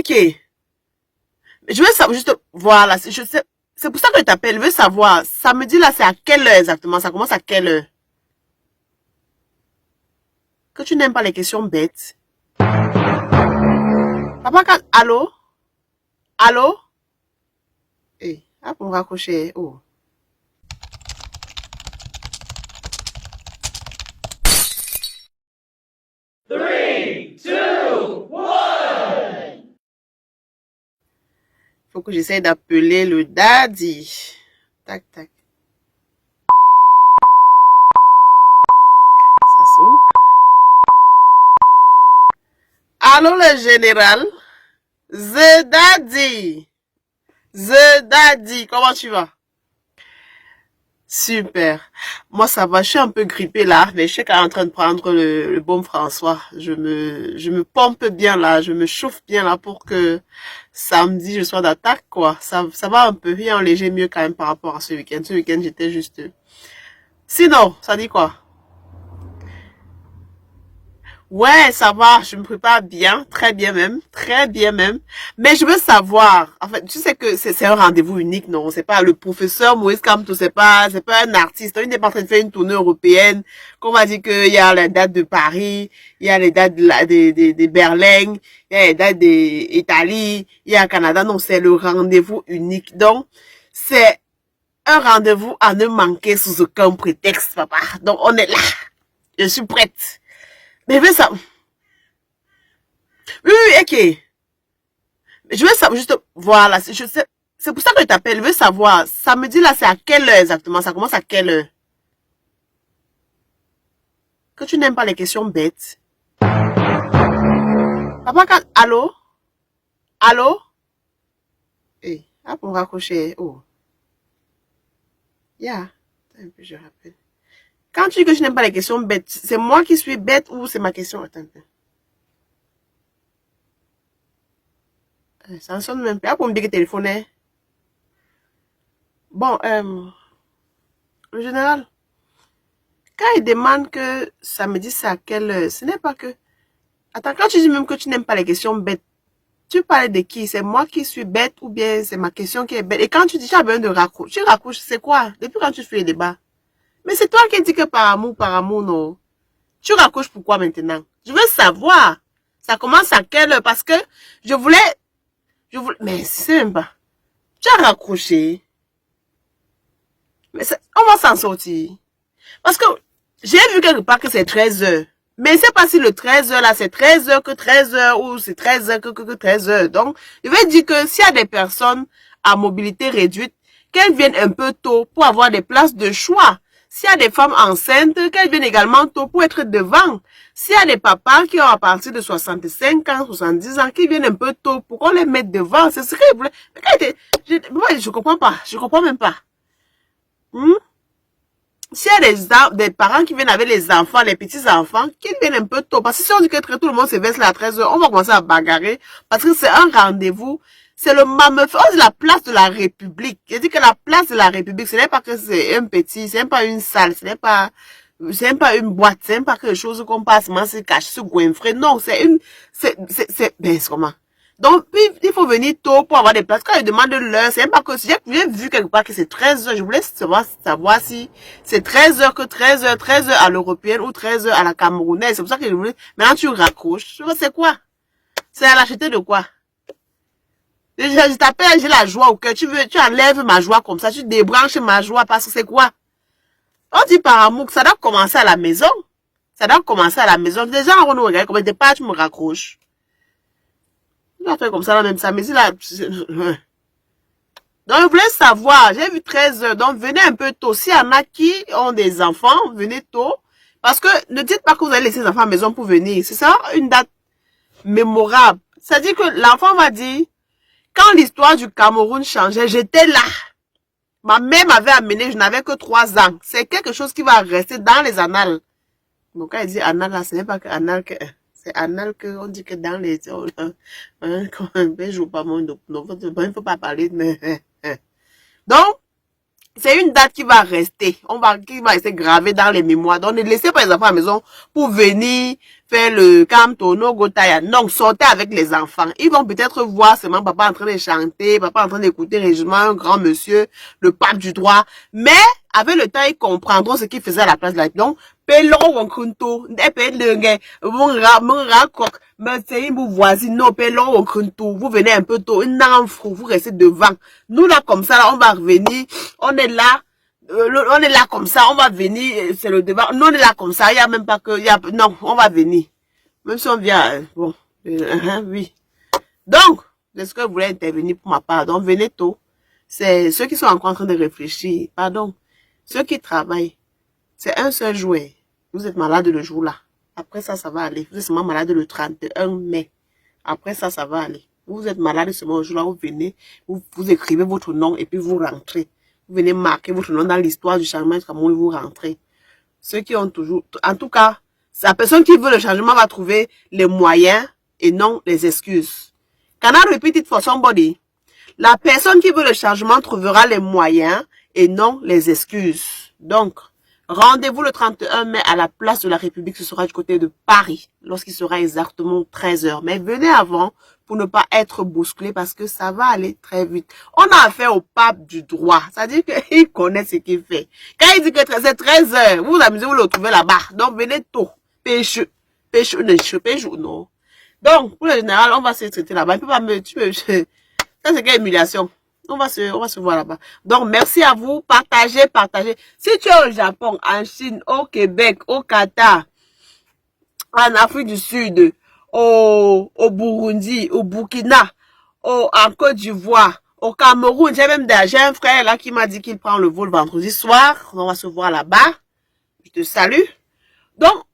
ok. Je veux savoir juste, voilà, je sais, c'est pour ça que je t'appelle, je veux savoir, samedi là, c'est à quelle heure exactement? Ça commence à quelle heure? Que tu n'aimes pas les questions bêtes. Papa, allô? Allô? Eh, ah, pour raccrocher, oh. Faut que j'essaye d'appeler le daddy. Tac, tac. Ça sonne. Allô, le général? The Daddy. The Daddy. Comment tu vas? Super. Moi, ça va. Je suis un peu grippée là, mais je suis quand même en train de prendre le baume François. Je me pompe bien là. Je me chauffe bien là pour que samedi, je sois d'attaque, quoi. Ça va un peu. Il y a un léger mieux quand même par rapport à ce week-end. Ce week-end, j'étais juste... Sinon, ça dit quoi? Ouais, ça va, je me prépare bien, très bien même. Mais je veux savoir, en fait, tu sais que c'est un rendez-vous unique, non? C'est pas le professeur Moïse Kamto, c'est pas un artiste. Il n'est pas en train de faire une tournée européenne. Qu'on va dire qu'il y a les dates de Paris, il y a les dates de Berlin, il y a les dates d'Italie, il y a Canada. Non, c'est le rendez-vous unique. Donc, c'est un rendez-vous à ne manquer sous aucun prétexte, papa. Donc, on est là. Je suis prête. Mais je veux savoir. Oui, oui, ok. Je veux savoir juste, voilà, je sais, c'est pour ça que je t'appelle, je veux savoir, samedi là, c'est à quelle heure exactement? Ça commence à quelle heure? Que tu n'aimes pas les questions bêtes. Papa, allô? Allô? Eh, ah, pour raccrocher, oh. Yeah. Attends un peu, je rappelle. Quand tu dis que je n'aime pas les questions bêtes, c'est moi qui suis bête ou c'est ma question? Attends un peu. Ça ne sonne même pas. Ah, pour me dire que le téléphone est. Bon, le général, quand il demande que samedi c'est à quelle heure, ce n'est pas que... Attends, quand tu dis même que tu n'aimes pas les questions bêtes, tu parles de qui? C'est moi qui suis bête ou bien c'est ma question qui est bête? Et quand tu dis tu as besoin de raccrocher, tu raccroches, c'est quoi? Depuis quand tu fais le débat? Mais c'est toi qui dis que par amour, non. Tu raccroches pourquoi maintenant? Je veux savoir. Ça commence à quelle heure? Parce que je voulais, mais c'est même pas. Tu as raccroché. Mais on va s'en sortir. Parce que j'ai vu quelque part que c'est 13 heures. Mais je ne sais pas si le 13 heures là, c'est 13 heures que 13 heures ou c'est 13 heures que 13 heures. Donc, je vais dire que s'il y a des personnes à mobilité réduite, qu'elles viennent un peu tôt pour avoir des places de choix. S'il y a des femmes enceintes, qu'elles viennent également tôt pour être devant. S'il y a des papas qui ont à partir de 65 ans, 70 ans, qui viennent un peu tôt pour qu'on les mette devant. C'est ce qu'ils voulaient. Je comprends pas. Je comprends même pas. S'il y a des parents qui viennent avec les enfants, les petits-enfants, qu'ils viennent un peu tôt. Parce que si on dit que tout le monde se verse là à 13 heures, on va commencer à bagarrer. Parce que c'est un rendez-vous. C'est le mamefeu. On dit la place de la République. Je dis que la place de la République, ce n'est pas que c'est un petit, ce n'est pas une salle, ce n'est pas une boîte, ce n'est pas quelque chose qu'on passe, se cache, se goinfrer. Non, ben, c'est comment? Donc, il faut venir tôt pour avoir des places. Quand ils demandent l'heure, c'est même pas que si j'ai vu quelque part que c'est 13 heures. Je voulais savoir si c'est 13 heures que 13 heures à l'européenne ou 13 heures à la camerounaise. C'est pour ça que je voulais. Maintenant, tu raccroches. C'est quoi? C'est à l'acheter de quoi? Je t'appelle, j'ai la joie au cœur. Tu enlèves ma joie comme ça. Tu débranches ma joie parce que c'est quoi? On dit par amour que ça doit commencer à la maison. Ça doit commencer à la maison. Déjà, on nous regarde comme des pas, tu me raccroches. Tu vas faire comme ça, là, même ça. Mais si là, donc, je voulais savoir, j'ai vu 13 heures, donc venez un peu tôt. S'il y en a qui ont des enfants, venez tôt. Parce que ne dites pas que vous allez laisser les enfants à la maison pour venir. C'est ça, une date mémorable. C'est-à-dire que l'enfant va dire, quand l'histoire du Cameroun changeait, j'étais là. Ma mère m'avait amené, je n'avais que 3 ans. C'est quelque chose qui va rester dans les annales. Donc, quand elle dit annales, là, ce n'est pas que annales que... C'est anal que on dit que dans les je joue pas mon il ne faut pas parler de donc C'est une date qui va rester. Qui va rester gravée dans les mémoires. Donc, ne laissez pas les enfants à la maison pour venir faire le Kamtono Gotaya. Non, sortez avec les enfants. Ils vont peut-être voir seulement papa en train de chanter, papa en train d'écouter Régiment, un grand monsieur, le pape du droit. Mais, avec le temps, ils comprendront ce qu'il faisait à la place de la... Donc, pelon wonkunto, vous voisine, non, pelon wonkunto, vous venez un peu tôt, vous restez devant. Nous, là, comme ça, là, on va revenir, on est là comme ça, on va venir, c'est le devant, nous, on est là comme ça, il n'y a même pas que, non, on va venir. Même si on vient, bon, oui. Donc, est-ce que vous voulez intervenir pour ma part? Donc, venez tôt. C'est ceux qui sont encore en train de réfléchir, pardon, ceux qui travaillent, c'est un seul jouet. Vous êtes malade le jour-là. Après ça, ça va aller. Vous êtes seulement malade le 31 mai. Après ça, ça va aller. Vous êtes malade seulement le jour-là, vous venez, vous écrivez votre nom et puis vous rentrez. Vous venez marquer votre nom dans l'histoire du changement du Cameroun et vous rentrez. Ceux qui ont toujours... En tout cas, la personne qui veut le changement va trouver les moyens et non les excuses. Can I repeat it for somebody? La personne qui veut le changement trouvera les moyens et non les excuses. Donc, rendez-vous le 31 mai à la place de la République, ce sera du côté de Paris, lorsqu'il sera exactement 13 h. Mais venez avant pour ne pas être bousculé parce que ça va aller très vite. On a affaire au pape du droit, c'est-à-dire qu'il connaît ce qu'il fait. Quand il dit que c'est 13 h, vous vous amusez, vous le trouvez là-bas. Donc venez tôt. Pêche, non. Donc, pour le général, on va se traiter là-bas. Il peut pas me... Ça, c'est quelle humiliation. On va se voir là-bas. Donc, merci à vous. Partagez. Si tu es au Japon, en Chine, au Québec, au Qatar, en Afrique du Sud, au Burundi, au Burkina, en Côte d'Ivoire, au Cameroun, j'ai un frère là qui m'a dit qu'il prend le vol vendredi soir. On va se voir là-bas. Je te salue. Donc,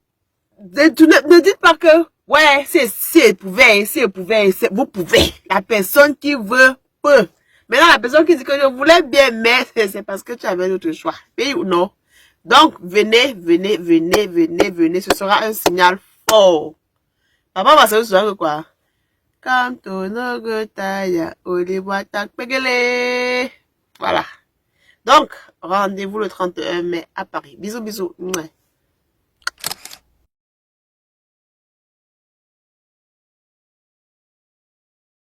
ne dites pas que, ouais, si elle pouvait, vous pouvez. La personne qui veut, peut. Maintenant, la personne qui dit que je voulais bien, mais c'est parce que tu avais d'autres choix. Oui ou non? Donc, venez. Ce sera un signal fort. Papa va se souvenir de quoi? Voilà. Donc, rendez-vous le 31 mai à Paris. Bisous.